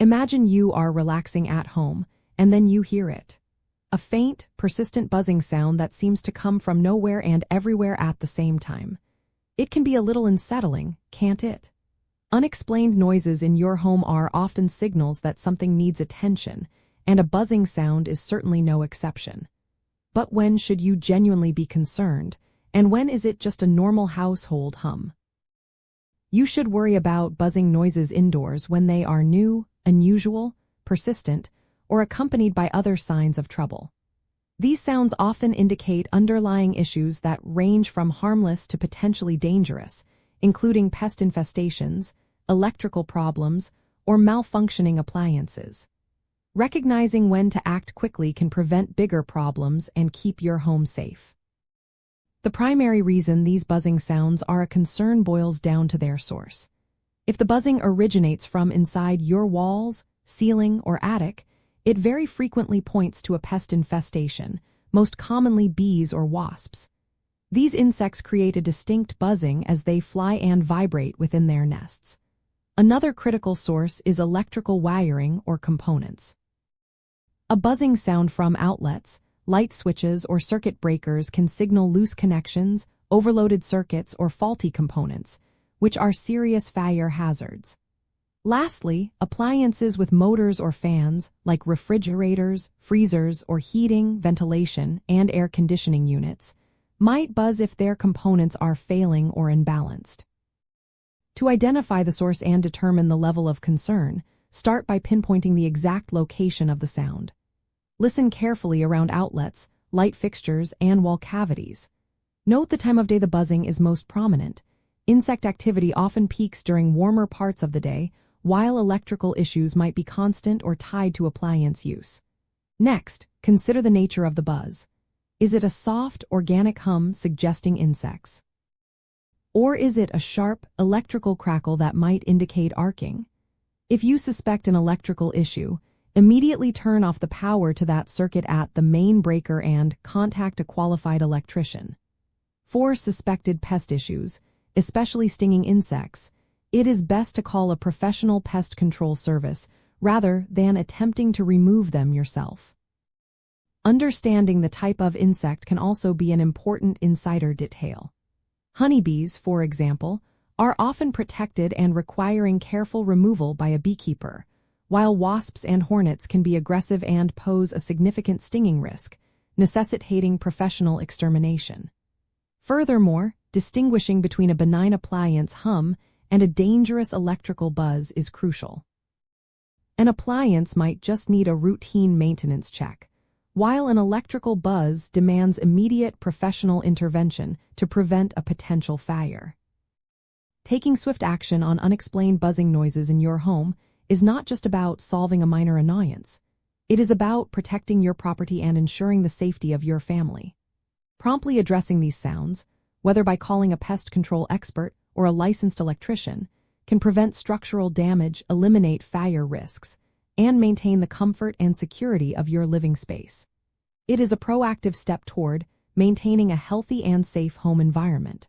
Imagine you are relaxing at home, and then you hear it. A faint, persistent buzzing sound that seems to come from nowhere and everywhere at the same time. It can be a little unsettling, can't it? Unexplained noises in your home are often signals that something needs attention, and a buzzing sound is certainly no exception. But when should you genuinely be concerned, and when is it just a normal household hum? You should worry about buzzing noises indoors when they are new, unusual, persistent, or accompanied by other signs of trouble. These sounds often indicate underlying issues that range from harmless to potentially dangerous, including pest infestations, electrical problems, or malfunctioning appliances. Recognizing when to act quickly can prevent bigger problems and keep your home safe. The primary reason these buzzing sounds are a concern boils down to their source. If the buzzing originates from inside your walls, ceiling, or attic, it very frequently points to a pest infestation, most commonly bees or wasps. These insects create a distinct buzzing as they fly and vibrate within their nests. Another critical source is electrical wiring or components. A buzzing sound from outlets, light switches, or circuit breakers can signal loose connections, overloaded circuits, or faulty components, which are serious fire hazards. Lastly, appliances with motors or fans, like refrigerators, freezers, or heating, ventilation, and air conditioning units, might buzz if their components are failing or imbalanced. To identify the source and determine the level of concern, start by pinpointing the exact location of the sound. Listen carefully around outlets, light fixtures, and wall cavities. Note the time of day the buzzing is most prominent. Insect activity often peaks during warmer parts of the day, while electrical issues might be constant or tied to appliance use. Next, consider the nature of the buzz. Is it a soft, organic hum suggesting insects? Or is it a sharp, electrical crackle that might indicate arcing? If you suspect an electrical issue, immediately turn off the power to that circuit at the main breaker and contact a qualified electrician. For suspected pest issues, especially stinging insects, it is best to call a professional pest control service rather than attempting to remove them yourself. Understanding the type of insect can also be an important insider detail. Honeybees, for example, are often protected and requiring careful removal by a beekeeper, while wasps and hornets can be aggressive and pose a significant stinging risk, necessitating professional extermination. Furthermore, distinguishing between a benign appliance hum and a dangerous electrical buzz is crucial. An appliance might just need a routine maintenance check, while an electrical buzz demands immediate professional intervention to prevent a potential fire. Taking swift action on unexplained buzzing noises in your home is not just about solving a minor annoyance. It is about protecting your property and ensuring the safety of your family. Promptly addressing these sounds, whether by calling a pest control expert or a licensed electrician, can prevent structural damage, eliminate fire risks, and maintain the comfort and security of your living space. It is a proactive step toward maintaining a healthy and safe home environment.